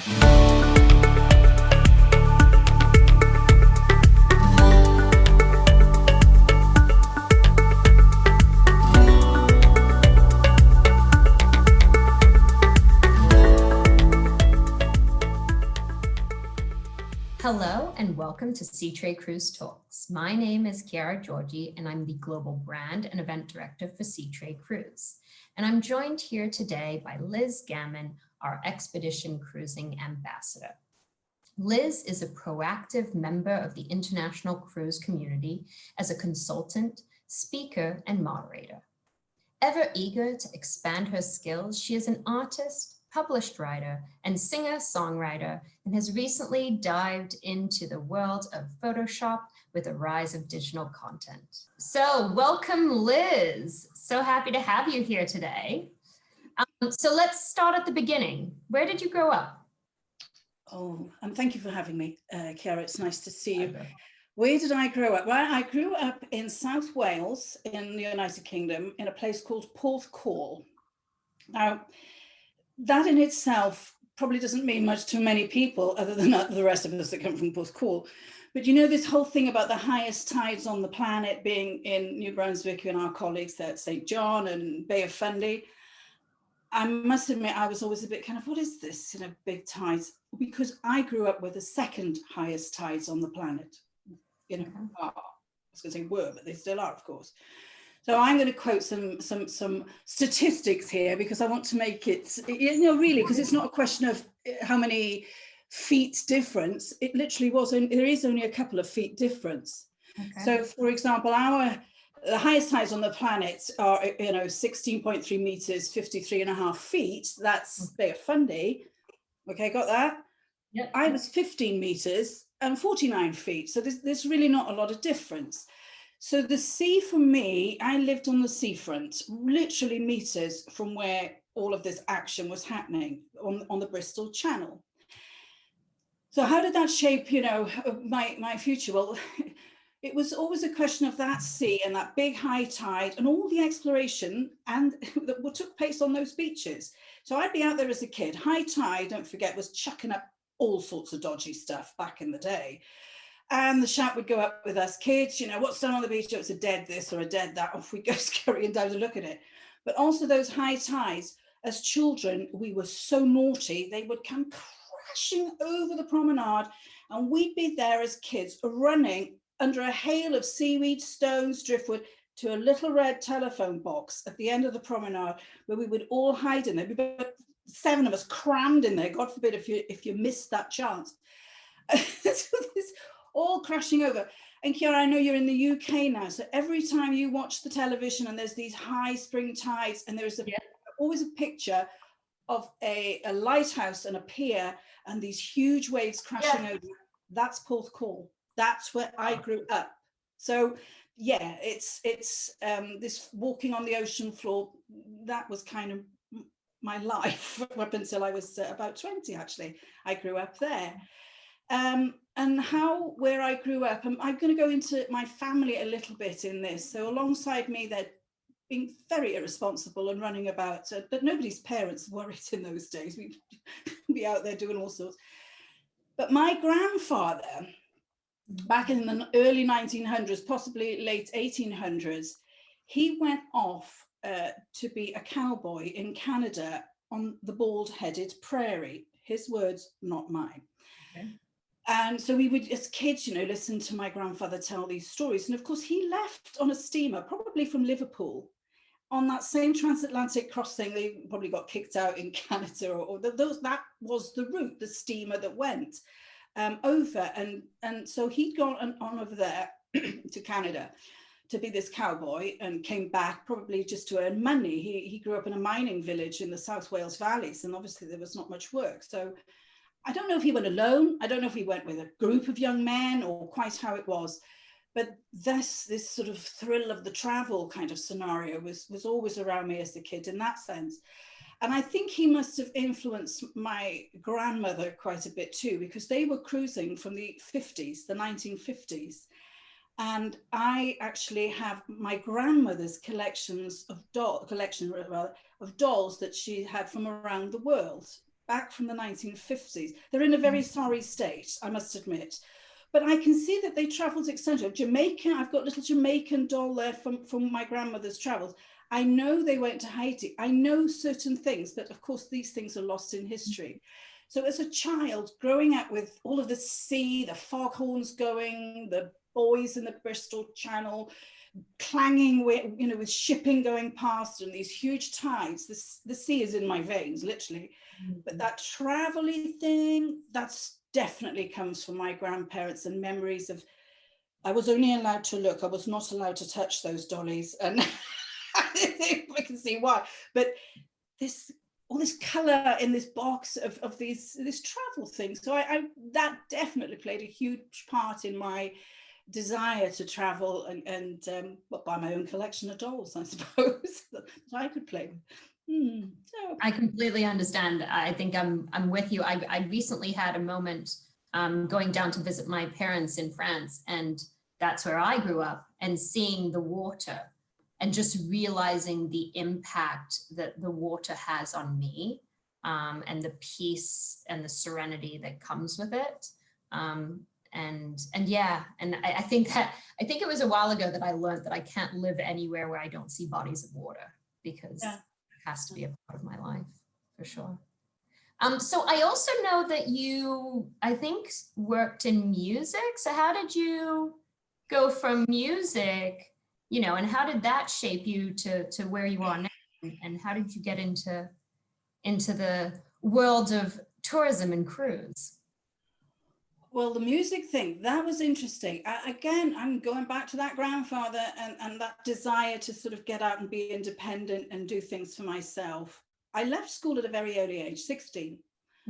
Hello and welcome to Sea Tray Cruise Talks. My name is Chiara Giorgi and I'm the Global Brand and Event Director for Sea Tray Cruise. And I'm joined here today by Liz Gammon, our Expedition Cruising Ambassador. Liz is a proactive member of the international cruise community as a consultant, speaker, and moderator. Ever eager to expand her skills, she is an artist, published writer, and singer-songwriter, and has recently dived into the world of Photoshop with the rise of digital content. So welcome, Liz. So happy to have you here today. So let's start at the beginning. Where did you grow up? Oh, and thank you for having me, Chiara. It's nice to see you. Where did I grow up? Well, I grew up in South Wales in the United Kingdom in a place called Porthcawl. Now, that in itself probably doesn't mean much to many people other than the rest of us that come from Porthcawl. But you know, this whole thing about the highest tides on the planet being in New Brunswick and our colleagues there at St. John and Bay of Fundy. I must admit, I was always a bit kind of, what is this, big tides? Because I grew up with the second highest tides on the planet. I was going to say were, but they still are, of course. So I'm going to quote some statistics here because I want to make it, really, because it's not a question of how many feet difference. It literally there is only a couple of feet difference. Okay. So, for example, the highest tides on the planet are, 16.3 meters, 53.5 feet. That's Bay of Fundy. Okay, got that? Yep. I was 15 meters and 49 feet. So there's really not a lot of difference. So the sea for me, I lived on the seafront, literally meters from where all of this action was happening on the Bristol Channel. So how did that shape, my future? Well, it was always a question of that sea and that big high tide and all the exploration and that took place on those beaches. So I'd be out there as a kid. High tide, don't forget, was chucking up all sorts of dodgy stuff back in the day. And the shout would go up with us kids, what's down on the beach? Oh, it's a dead this or a dead that. Off we go scurrying down to look at it. But also those high tides, as children, we were so naughty, they would come crashing over the promenade and we'd be there as kids running under a hail of seaweed, stones, driftwood to a little red telephone box at the end of the promenade where we would all hide in there. We'd be 7 of us crammed in there, God forbid if you missed that chance. So this all crashing over. And Chiara, I know you're in the UK now, so every time you watch the television and there's these high spring tides and there's always a picture of a lighthouse and a pier and these huge waves crashing over, that's Porthcawl. That's where I grew up. So yeah, it's this walking on the ocean floor, that was kind of my life up until I was about 20, actually. I grew up there. And where I grew up, I'm going to go into my family a little bit in this. So alongside me, they're being very irresponsible and running about, but nobody's parents worried in those days. We'd be out there doing all sorts. But my grandfather, back in the early 1900s, possibly late 1800s, he went off to be a cowboy in Canada on the bald-headed prairie. His words, not mine. Okay. And so we would, as kids, listen to my grandfather tell these stories. And of course, he left on a steamer, probably from Liverpool, on that same transatlantic crossing. They probably got kicked out in Canada, or that was the route, the steamer that went over. And so he'd gone on over there to Canada to be this cowboy and came back probably just to earn money. He grew up in a mining village in the South Wales valleys, and obviously there was not much work. So I don't know if he went alone. I don't know if he went with a group of young men or quite how it was. But this sort of thrill of the travel kind of scenario was always around me as a kid in that sense. And I think he must have influenced my grandmother quite a bit too, because they were cruising from the 50s, the 1950s. And I actually have my grandmother's collection of dolls that she had from around the world. back from the 1950s. They're in a very sorry state, I must admit. But I can see that they traveled extensively. Jamaica, I've got a little Jamaican doll there from my grandmother's travels. I know they went to Haiti. I know certain things, but of course these things are lost in history. So as a child growing up with all of the sea, the foghorns going, the buoys in the Bristol Channel, clanging with, you know, with shipping going past and these huge tides, the sea is in my veins, literally. But that travel-y thing, that's definitely comes from my grandparents and memories of, I was only allowed to look, I was not allowed to touch those dollies. And I can see why. But this, all this color in this box of this travel thing. So that definitely played a huge part in my desire to travel and buy my own collection of dolls, I suppose, that I could play with. So. I completely understand. I think I'm with you. I recently had a moment going down to visit my parents in France, and that's where I grew up, and seeing the water and just realizing the impact that the water has on me, and the peace and the serenity that comes with it. And yeah, and I think it was a while ago that I learned that I can't live anywhere where I don't see bodies of water, because it has to be a part of my life, for sure. So I also know that you, I think, worked in music. So how did you go from music, you know, and how did that shape you to where you are now? And how did you get into the world of tourism and cruise? Well, the music thing, that was interesting. Again, I'm going back to that grandfather and that desire to sort of get out and be independent and do things for myself. I left school at a very early age, 16.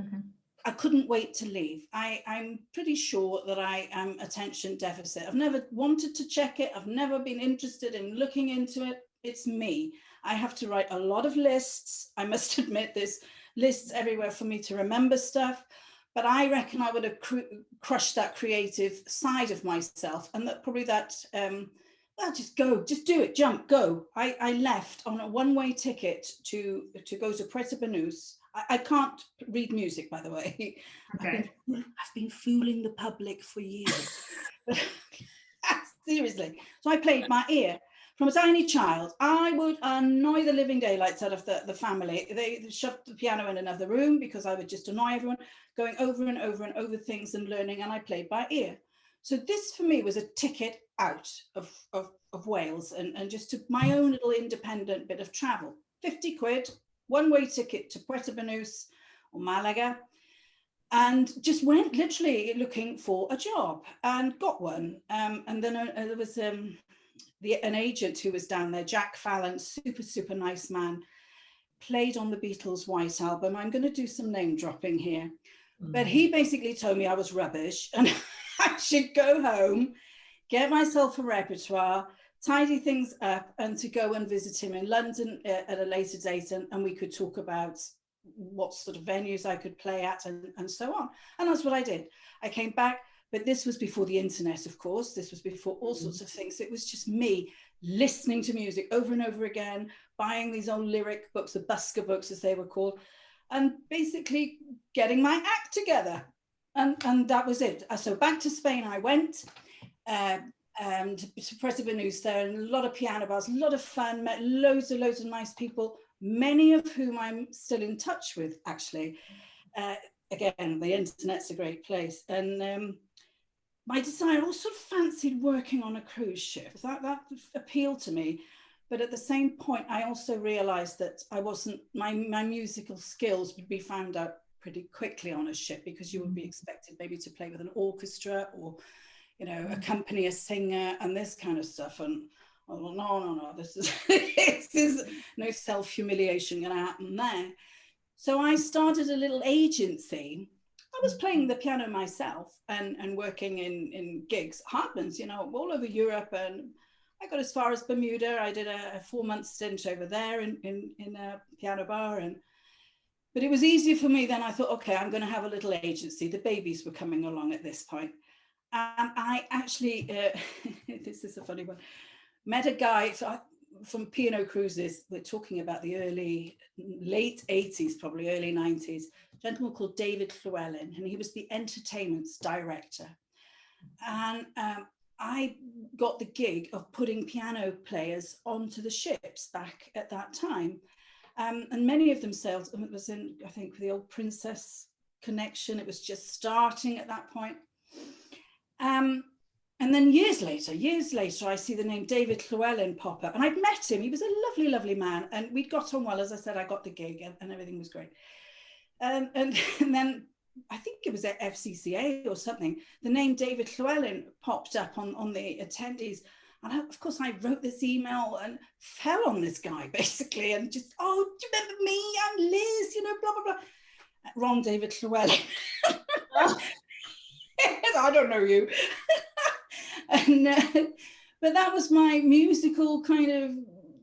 Okay. I couldn't wait to leave. I'm pretty sure that I am attention deficit. I've never wanted to check it. I've never been interested in looking into it. It's me. I have to write a lot of lists. I must admit, there's lists everywhere for me to remember stuff. But I reckon I would have crushed that creative side of myself, and that probably that, well, just go, just do it, jump, go. I left on a one-way ticket to go to Puerto Banús. I can't read music, by the way. Okay. I've been fooling the public for years. Seriously. So I played my ear. From a tiny child, I would annoy the living daylights out of the family. They shoved the piano in another room because I would just annoy everyone, going over and over and over things and learning, and I played by ear. So this for me was a ticket out of Wales and just to my own little independent bit of travel. 50 quid, one-way ticket to Puerto Banús or Malaga, and just went literally looking for a job and got one. And then there was an agent who was down there, Jack Fallon, super nice man, played on the Beatles' White Album. I'm going to do some name dropping here, but he basically told me I was rubbish and I should go home, get myself a repertoire, tidy things up, and to go and visit him in London at a later date, and we could talk about what sort of venues I could play at and so on. And that's what I did. I came back. But this was before the internet, of course. This was before all sorts of things. It was just me listening to music over and over again, buying these old lyric books, the busker books as they were called, and basically getting my act together. And that was it. So back to Spain I went, and to Puerto Banús there, and a lot of piano bars, a lot of fun, met loads of nice people, many of whom I'm still in touch with, actually. Again, the internet's a great place. And my desire, I also fancied working on a cruise ship. That appealed to me. But at the same point, I also realized that I wasn't, my musical skills would be found out pretty quickly on a ship, because you would be expected maybe to play with an orchestra or, you know, accompany a singer and this kind of stuff. And oh, no, this is no self-humiliation going to happen there. So I started a little agency. I was playing the piano myself and working in gigs, Hartman's, you know, all over Europe. And I got as far as Bermuda. I did a 4-month stint over there in a piano bar. But it was easier for me then. I thought, okay, I'm going to have a little agency. The babies were coming along at this point. And I actually, this is a funny one, met a guy from P&O Cruises. We're talking about the late 80s, probably early 90s. gentleman called David Llewellyn, and he was the entertainment's director. And I got the gig of putting piano players onto the ships back at that time. And many of them sailed, and it was in, I think, the old Princess connection. It was just starting at that point. And then years later, I see the name David Llewellyn pop up, and I'd met him. He was a lovely, lovely man, and we'd got on well. As I said, I got the gig, and everything was great. And then I think it was at FCCA or something, the name David Llewellyn popped up on the attendees. And of course, I wrote this email and fell on this guy, basically, and just, oh, do you remember me? I'm Liz, you know, blah, blah, blah. Wrong, David Llewellyn. I don't know you. And, but that was my musical kind of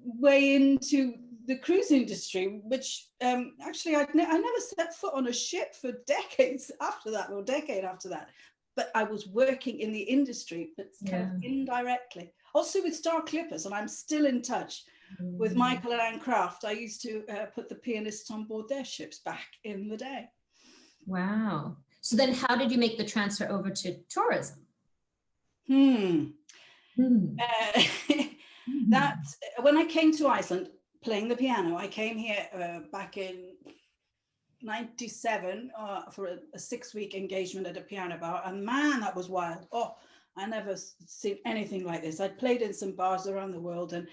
way into the cruise industry, which actually I never set foot on a ship for decades after that, or decade after that. But I was working in the industry, but kind of indirectly. Also with Star Clippers, and I'm still in touch with Michael and Anne Craft. I used to put the pianists on board their ships back in the day. Wow. So then how did you make the transfer over to tourism? That when I came to Iceland playing the piano, I came here back in 97 for a 6-week engagement at a piano bar, and man, that was wild. Oh, I never seen anything like this. I'd played in some bars around the world, and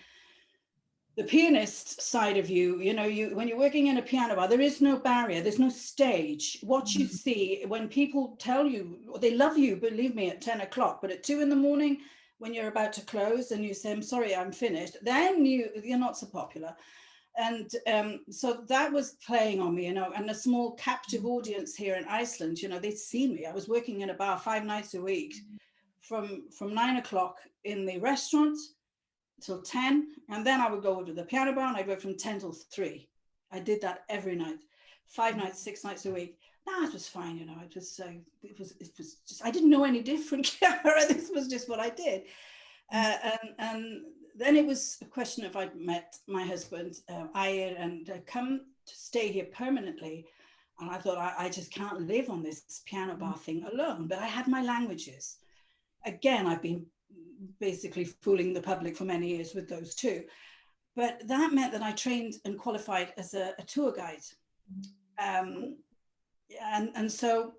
the pianist side of you, you know, when you're working in a piano bar, there is no barrier, there's no stage. What you see when people tell you they love you, believe me, at 10 o'clock, but at 2 in the morning, when you're about to close and you say, I'm sorry, I'm finished, then you're not so popular. And so that was playing on me, you know, and a small captive audience here in Iceland, you know, they'd see me. I was working in a bar 5 nights a week from 9 o'clock in the restaurant till 10, and then I would go over to the piano bar and I'd work from 10 till 3. I did that every night, 5 nights, 6 nights a week. Nah, it was fine, you know. It was just, I didn't know any different. This was just what I did. And then it was a question of I'd met my husband, Ian, and come to stay here permanently. And I thought, I just can't live on this piano bar thing alone. But I had my languages. Again, I've been basically fooling the public for many years with those two. But that meant that I trained and qualified as a tour guide. And so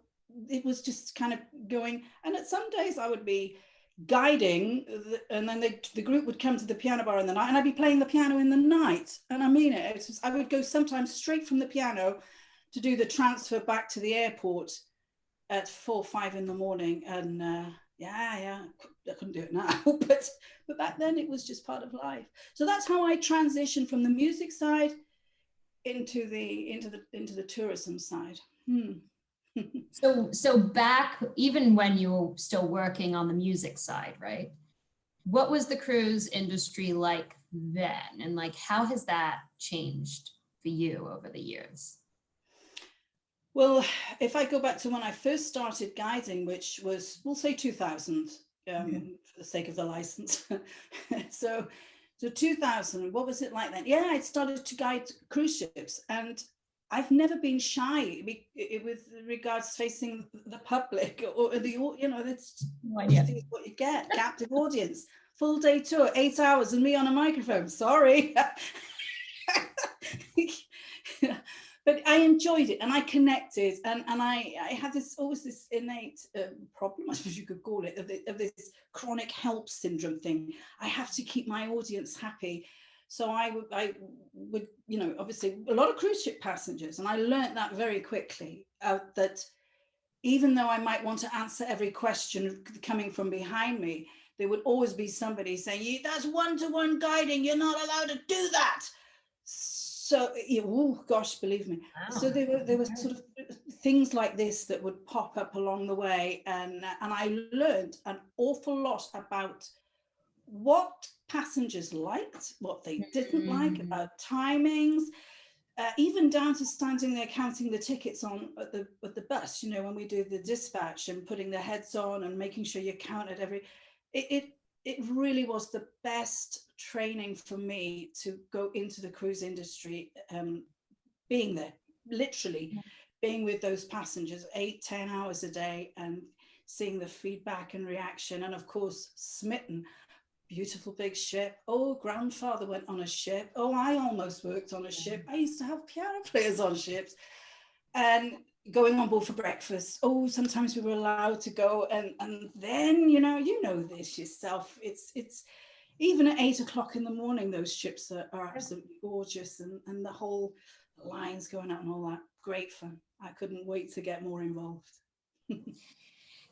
it was just kind of going, and at some days I would be guiding, and then the group would come to the piano bar in the night, and I'd be playing the piano in the night. And I mean it, I would go sometimes straight from the piano to do the transfer back to the airport at 4 or 5 in the morning. And I couldn't do it now, but back then it was just part of life. So that's how I transitioned from the music side into the tourism side. So back, even when you were still working on the music side, right? What was the cruise industry like then? And like, how has that changed for you over the years? Well, if I go back to when I first started guiding, which was, we'll say 2000, for the sake of the license. So 2000, what was it like then? Yeah, I started to guide cruise ships, and I've never been shy with regards facing the public or the, you know, that's what you get, captive audience, full day tour, 8 hours and me on a microphone, sorry. But I enjoyed it and I connected, and I had always this innate problem, I suppose you could call it, of this chronic help syndrome thing. I have to keep my audience happy. So I would, you know, obviously a lot of cruise ship passengers, and I learned that very quickly, that even though I might want to answer every question coming from behind me, there would always be somebody saying, that's one-to-one guiding, you're not allowed to do that. So, oh gosh, believe me. Wow. So there were sort of things like this that would pop up along the way, and I learned an awful lot about what passengers liked, what they didn't like, about timings, even down to standing there counting the tickets on at the bus, you know, when we do the dispatch and putting the heads on and making sure you count at every, it really was the best training for me to go into the cruise industry, being there, literally being with those passengers 8-10 hours a day and seeing the feedback and reaction, and of course smitten. Beautiful big ship. Oh, grandfather went on a ship. Oh, I almost worked on a ship. I used to have piano players on ships. And going on board for breakfast. Oh, sometimes we were allowed to go, and then you know this yourself. It's even at 8 o'clock in the morning, those ships are absolutely gorgeous, and the whole lines going out and all that. Great fun. I couldn't wait to get more involved.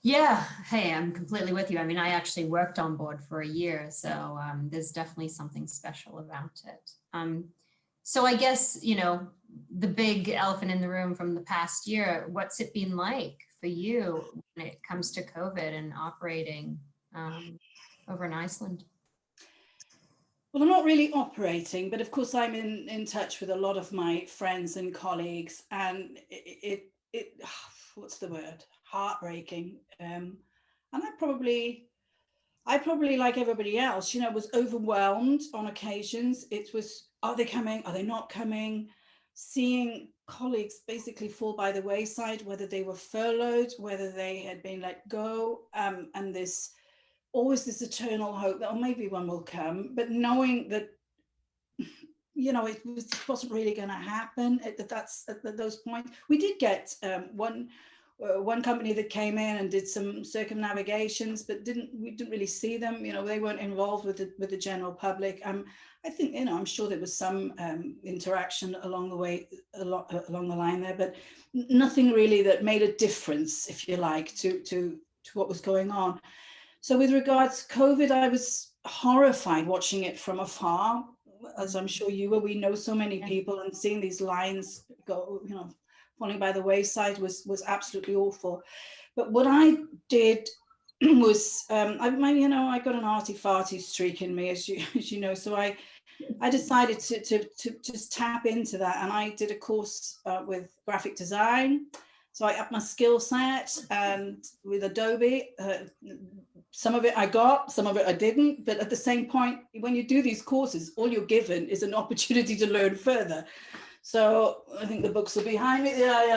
Yeah, hey, I'm completely with you. I mean, I actually worked on board for a year, so there's definitely something special about it. So I guess, the big elephant in the room from the past year, what's it been like for you when it comes to COVID and operating over in Iceland? Well, I'm not really operating, but of course I'm in touch with a lot of my friends and colleagues, and it what's the word? Heartbreaking. And I probably, like everybody else, was overwhelmed on occasions. It was, are they coming? Are they not coming? Seeing colleagues basically fall by the wayside, whether they were furloughed, whether they had been let go, and this always this eternal hope that, oh, maybe one will come, but knowing that, it wasn't really going to happen at those points. We did get one company that came in and did some circumnavigations, but we didn't really see them. They weren't involved with the general public. I think, I'm sure there was some interaction along the way, along the line there, but nothing really that made a difference, if you like, to what was going on. So with regards to COVID, I was horrified watching it from afar, as I'm sure you were. We know so many people, and seeing these lines go, falling by the wayside was absolutely awful. But what I did was, I got an arty-farty streak in me, as you know, so I decided to just tap into that, and I did a course with graphic design. So I upped my skill set, and with Adobe, some of it I got, some of it I didn't. But at the same point, when you do these courses, all you're given is an opportunity to learn further. So I think the books are behind me,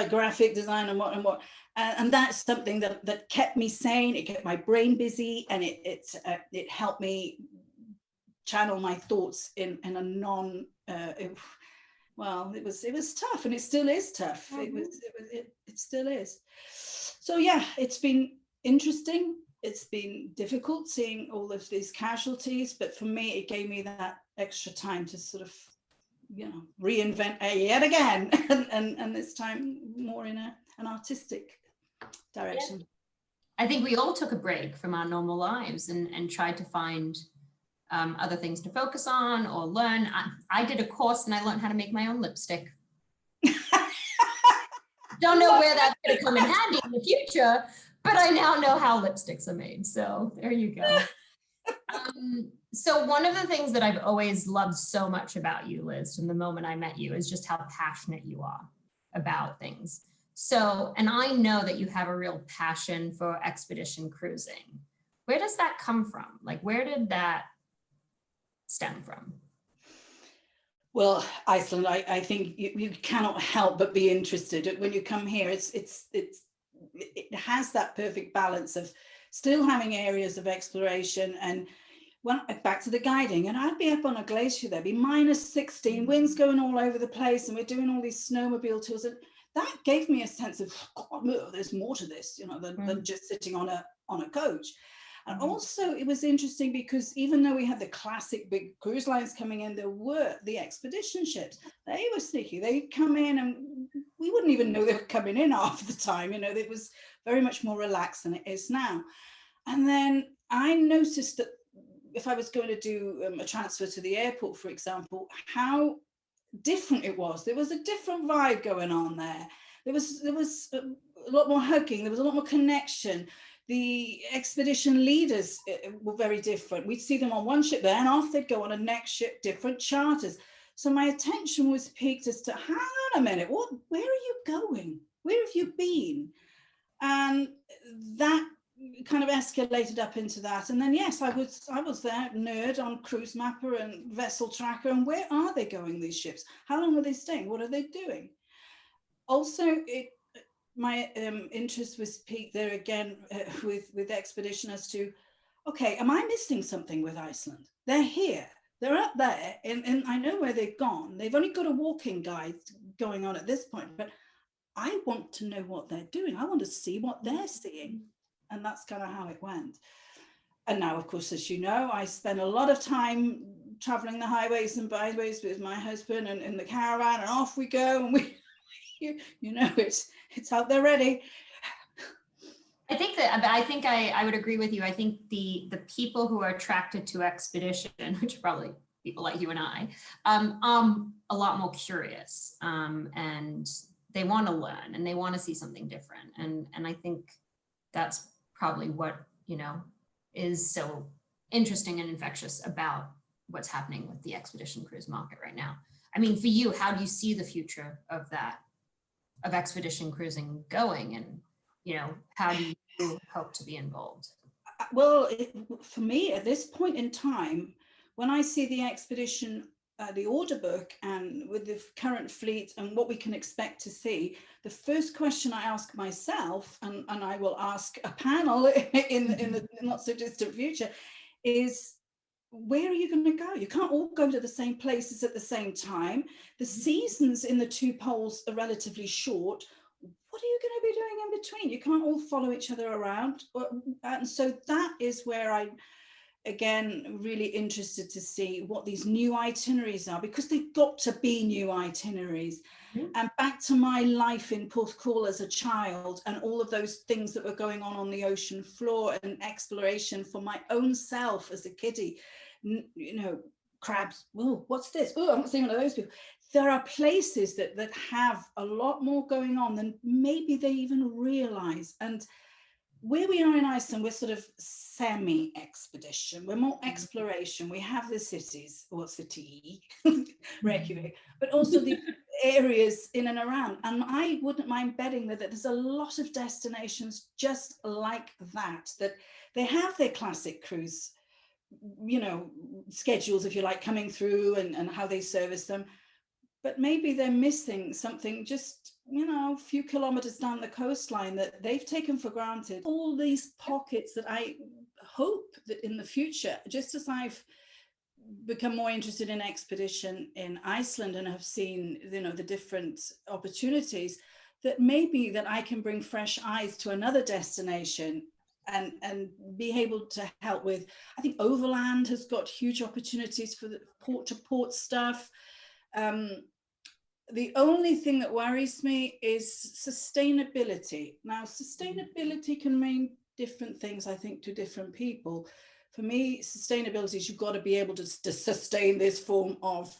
graphic design and what. And that's something that kept me sane. It kept my brain busy, and it helped me channel my thoughts in a non. Well, it was tough, and it still is tough. Mm-hmm. It still is. So yeah, it's been interesting. It's been difficult seeing all of these casualties, but for me, it gave me that extra time to sort of, reinvent yet again, and this time more in an artistic direction. I think we all took a break from our normal lives and tried to find other things to focus on or learn. I did a course and I learned how to make my own lipstick. Don't know where that's going to come in handy in the future, but I now know how lipsticks are made. So there you go. So one of the things that I've always loved so much about you, Liz, from the moment I met you, is just how passionate you are about things. So, and I know that you have a real passion for expedition cruising. Where does that come from? Like, where did that stem from? Well, Iceland, I think you cannot help but be interested. When you come here, it has that perfect balance of still having areas of exploration, and back to the guiding, and I'd be up on a glacier, there'd be -16, winds going all over the place, and we're doing all these snowmobile tours, and that gave me a sense of, God, there's more to this, than just sitting on a coach. And also it was interesting because even though we had the classic big cruise lines coming in, there were the expedition ships. They were sneaky. They'd come in and we wouldn't even know they were coming in half the time. It was very much more relaxed than it is now. And then I noticed that if I was going to do a transfer to the airport, for example, how different it was. There was a different vibe going on there. There was a lot more hugging. There was a lot more connection. The expedition leaders were very different. We'd see them on one ship there, and off they'd go on a next ship, different charters. So my attention was piqued as to, hang on a minute, where are you going? Where have you been? And that kind of escalated up into that. And then, yes, I was there, nerd on Cruise Mapper and Vessel Tracker. And where are they going, these ships? How long are they staying? What are they doing? Also, it my interest was piqued there again with expedition as to, okay, am I missing something with Iceland? They're here, they're up there, and I know where they've gone. They've only got a walking guide going on at this point, but I want to know what they're doing. I want to see what they're seeing. And that's kind of how it went. And now, of course, as you know, I spend a lot of time traveling the highways and byways with my husband and in the caravan, and off we go. And we, you know, it's out there ready. I would agree with you. I think the people who are attracted to expedition, which are probably people like you and I, a lot more curious, and they want to learn and they want to see something different. And I think that's probably what, you know, is so interesting and infectious about what's happening with the expedition cruise market right now. I mean, for you, how do you see the future of that, of expedition cruising going, and, you know, how do you hope to be involved? Well, for me at this point in time, when I see the expedition, the order book, and with the current fleet and what we can expect to see, the first question I ask myself, and I will ask a panel in the not so distant future, is where are you going to go? You can't all go to the same places at the same time. The seasons in the two poles are relatively short. What are you going to be doing in between? You can't all follow each other around. And so that is where I'm, again, really interested to see what these new itineraries are, because they've got to be new itineraries. And back to my life in Porthcawl as a child, and all of those things that were going on the ocean floor, and exploration for my own self as a kiddie. You know, crabs, oh, what's this? Oh, I'm not seeing one of those people. There are places that have a lot more going on than maybe they even realize. And where we are in Iceland, we're sort of semi-expedition. We're more exploration. We have the cities, or city, Reykjavik, but also the areas in and around. And I wouldn't mind betting that there's a lot of destinations just like that, that they have their classic cruise, you know, schedules, if you like, coming through, and how they service them. But maybe they're missing something just, you know, a few kilometers down the coastline that they've taken for granted. All these pockets that I hope that in the future, just as I've become more interested in expedition in Iceland and have seen, you know, the different opportunities, that maybe that I can bring fresh eyes to another destination and be able to help with. I think overland has got huge opportunities for the port to port stuff. The only thing that worries me is sustainability. Now, sustainability can mean different things, I think, to different people. For me, sustainability is you've got to be able to sustain this form of,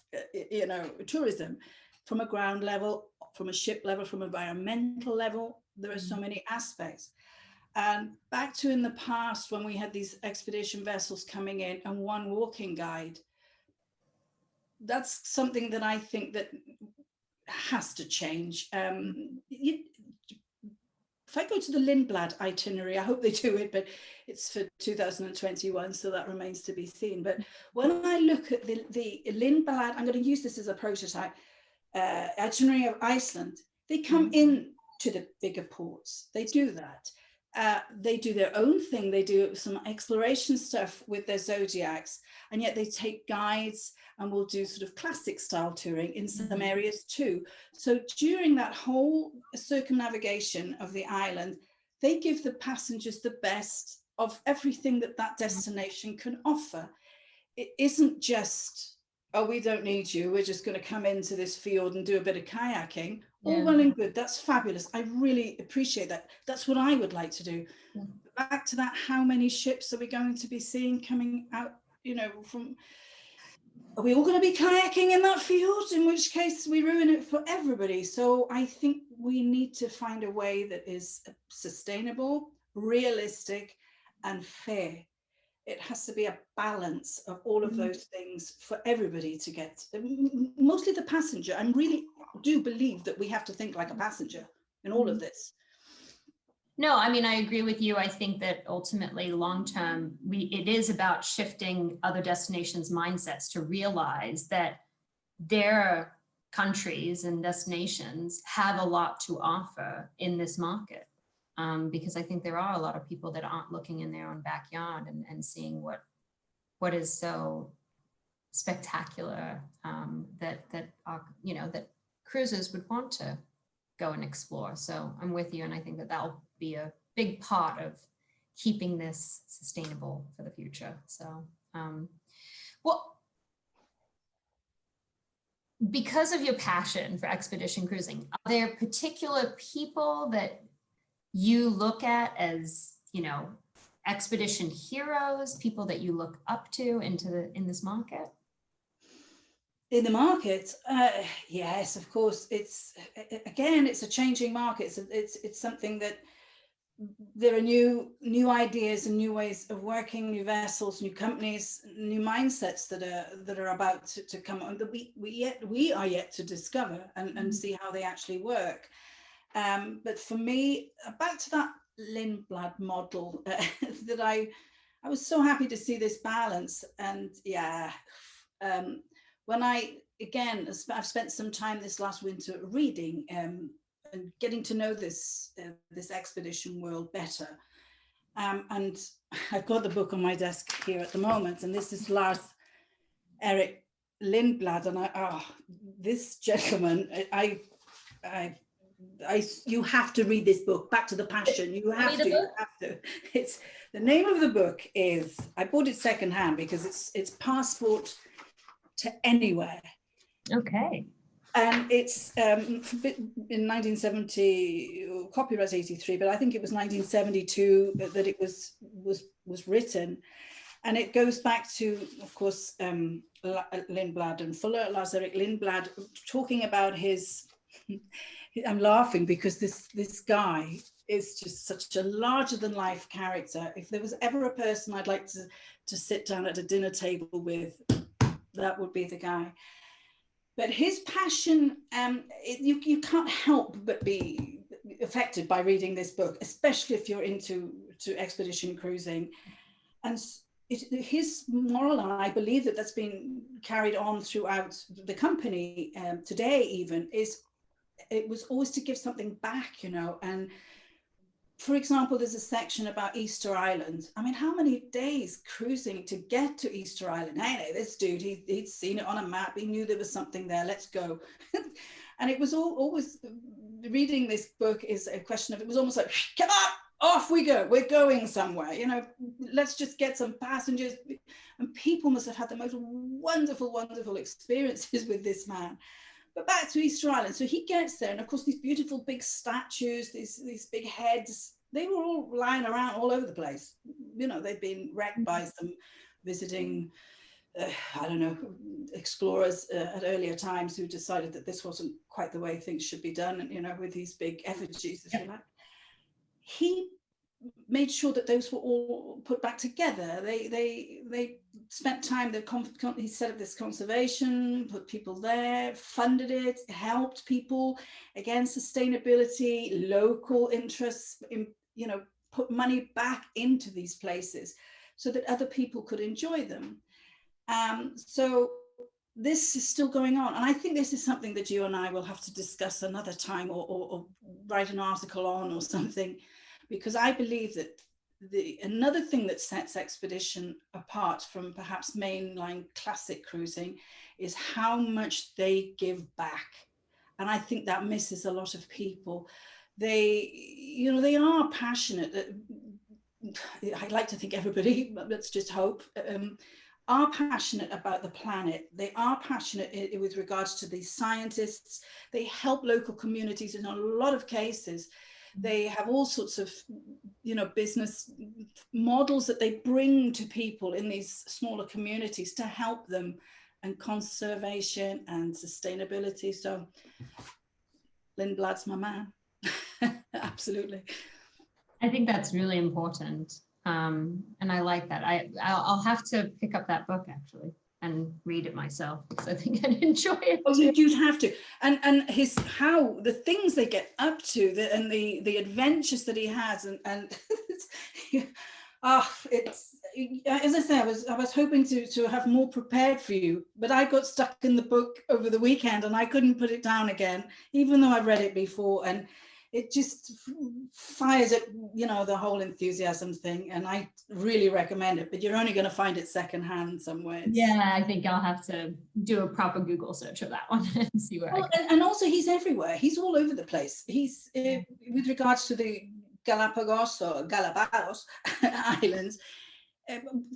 you know, tourism from a ground level, from a ship level, from environmental level. There are so many aspects. And back to in the past, when we had these expedition vessels coming in and one walking guide, that's something that I think that has to change. If I go to the Lindblad itinerary, I hope they do it, but it's for 2021, so that remains to be seen. But when I look at the Lindblad, I'm going to use this as a prototype, itinerary of Iceland, they come in to the bigger ports. They do that. They do their own thing. They do some exploration stuff with their zodiacs, and yet they take guides and will do sort of classic style touring in some areas too. So during that whole circumnavigation of the island, they give the passengers the best of everything that that destination can offer. It isn't just, oh, we don't need you, we're just going to come into this field and do a bit of kayaking. All well and good, that's fabulous. I really appreciate that. That's what I would like to do. Back to that, how many ships are we going to be seeing coming out, you know, from, are we all going to be kayaking in that field? In which case we ruin it for everybody. So I think we need to find a way that is sustainable, realistic, and fair. It has to be a balance of all of those things for everybody to get, mostly the passenger. I really do believe that we have to think like a passenger in all of this. No, I mean, I agree with you. I think that ultimately long-term, it is about shifting other destinations' mindsets to realize that their countries and destinations have a lot to offer in this market. Because I think there are a lot of people that aren't looking in their own backyard and seeing what is so spectacular, that are, that cruisers would want to go and explore. So I'm with you, and I think that that'll be a big part of keeping this sustainable for the future. So, well, because of your passion for expedition cruising, are there particular people that you look at as, expedition heroes, people that you look up to in this market? In the market, yes, of course. It's a changing market. It's something that there are new ideas and new ways of working, new vessels, new companies, new mindsets that are about to come on that we are yet to discover and see how they actually work. But for me, back to that Lindblad model, that I was so happy to see this balance. And when I've spent some time this last winter reading and getting to know this expedition world better. And I've got the book on my desk here at the moment, and this is Lars Erik Lindblad, and this gentleman, you have to read this book, Back to the Passion. You have to. It's the name of the book is, I bought it secondhand because it's Passport to Anywhere. Okay. And it's in 1970, copyright 83, but I think it was 1972 that it was written. And it goes back to, of course, Lindblad and Fuller, Lars Erik Lindblad, talking about his, I'm laughing because this guy is just such a larger than life character. If there was ever a person I'd like to sit down at a dinner table with, that would be the guy. But his passion, you can't help but be affected by reading this book, especially if you're into expedition cruising. And his moral, and I believe that's been carried on throughout the company today even, is it was always to give something back, and for example, there's a section about Easter Island. I mean, how many days cruising to get to Easter Island? Hey, this dude, he'd seen it on a map. He knew there was something there. Let's go. And it was always, reading this book is a question of, it was almost like, come on, off we go. We're going somewhere. Let's just get some passengers. And people must have had the most wonderful, wonderful experiences with this man. But back to Easter Island. So he gets there, and of course, these beautiful big statues, these big heads, they were all lying around all over the place. They'd been wrecked by some visiting, explorers at earlier times who decided that this wasn't quite the way things should be done, and, with these big effigies, if you like. He made sure that those were all put back together. They spent time, he set up this conservation, put people there, funded it, helped people, again, sustainability, local interests, put money back into these places so that other people could enjoy them. So this is still going on. And I think this is something that you and I will have to discuss another time or write an article on or something, because I believe that another thing that sets expedition apart from perhaps mainline classic cruising is how much they give back. And I think that misses a lot of people. They are passionate. I'd like to think everybody, but let's just hope, are passionate about the planet. They are passionate with regards to these scientists. They help local communities in a lot of cases. They have all sorts of, business models that they bring to people in these smaller communities to help them, and conservation and sustainability. So Lindblad's my man. Absolutely. I think that's really important. And I like that. I'll have to pick up that book actually and read it myself, because I think I'd enjoy it. Oh, you'd have to. And how the things they get up to, and the adventures that he has, and it's as I say, I was hoping to have more prepared for you, but I got stuck in the book over the weekend and I couldn't put it down again, even though I've read it before. And it just fires at, you know, the whole enthusiasm thing. And I really recommend it, but you're only going to find it secondhand somewhere. Yeah, I think I'll have to do a proper Google search of that one and see where I can. And also he's everywhere. He's all over the place. He's, with regards to the Galapagos Islands,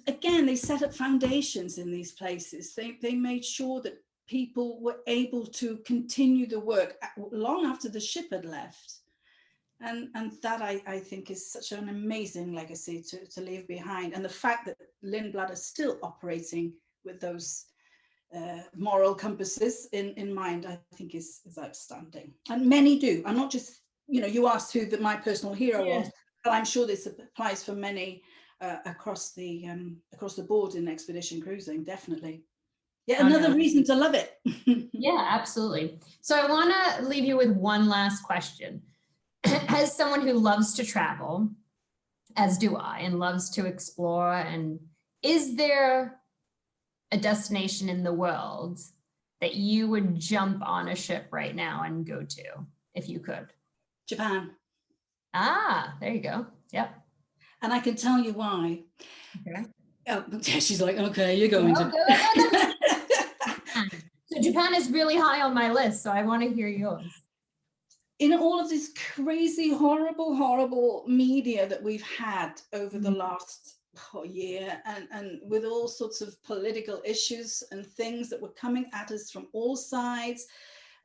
again, they set up foundations in these places. They made sure that people were able to continue the work long after the ship had left. And that I think is such an amazing legacy to leave behind. And the fact that Lindblad is still operating with those moral compasses in mind, I think is outstanding. And many do. I'm not just, you know, you asked who my personal hero was, but I'm sure this applies for many across the board in expedition cruising, definitely. Yeah, another reason to love it. Yeah, absolutely. So I want to leave you with one last question. As someone who loves to travel, as do I, and loves to explore, and is there a destination in the world that you would jump on a ship right now and go to if you could? Japan. Ah, there you go. Yep. And I can tell you why. Okay. Oh, she's like, okay, you're going to. So Japan is really high on my list, so I want to hear yours. In all of this crazy, horrible media that we've had over the last year, and with all sorts of political issues and things that were coming at us from all sides,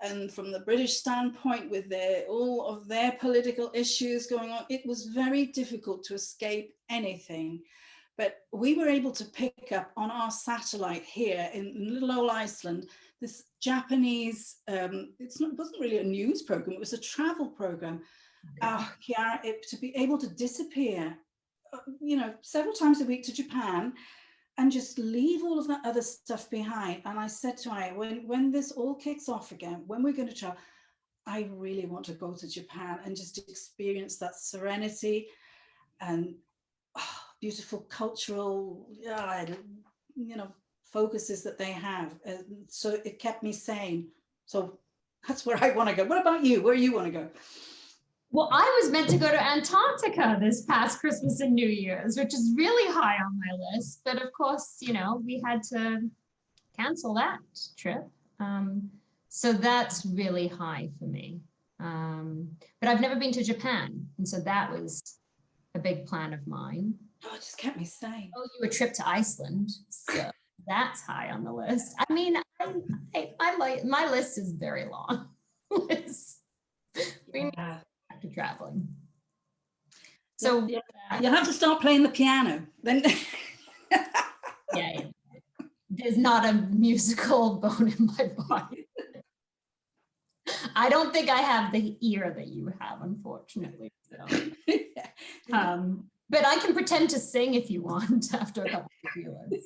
and from the British standpoint with all of their political issues going on, it was very difficult to escape anything. But we were able to pick up on our satellite here in little old Iceland, this Japanese, it wasn't really a news program, it was a travel program. Chiara, to be able to disappear, you know, several times a week to Japan and just leave all of that other stuff behind. And I said to her, when this all kicks off again, when we're going to travel, I really want to go to Japan and just experience that serenity and beautiful cultural, you know, focuses that they have. So it kept me sane. So that's where I want to go. What about you? Where you want to go? Well, I was meant to go to Antarctica this past Christmas and New Year's, which is really high on my list. But of course, you know, we had to cancel that trip. So that's really high for me. But I've never been to Japan. And so that was a big plan of mine. Oh, it just kept me sane. Oh, you a trip to Iceland. So that's high on the list. I mean, I like, my list is very long. We need to traveling. So you'll have to start playing the piano then. Yeah, there's not a musical bone in my body. I don't think I have the ear that you have, unfortunately. So. But I can pretend to sing if you want after a couple of feelings.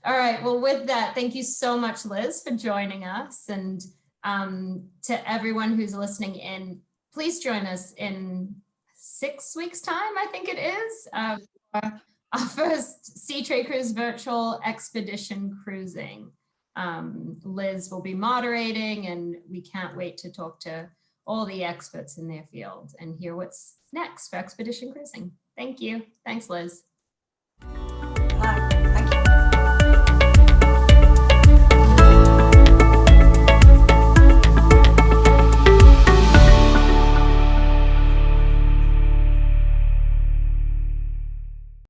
All right, well, with that, thank you so much, Liz, for joining us. And to everyone who's listening in, please join us in 6 weeks' time, I think it is, our first Sea Trade Cruise virtual expedition cruising. Liz will be moderating, and we can't wait to talk to all the experts in their field and hear what's next for expedition cruising. Thank you. Thanks, Liz.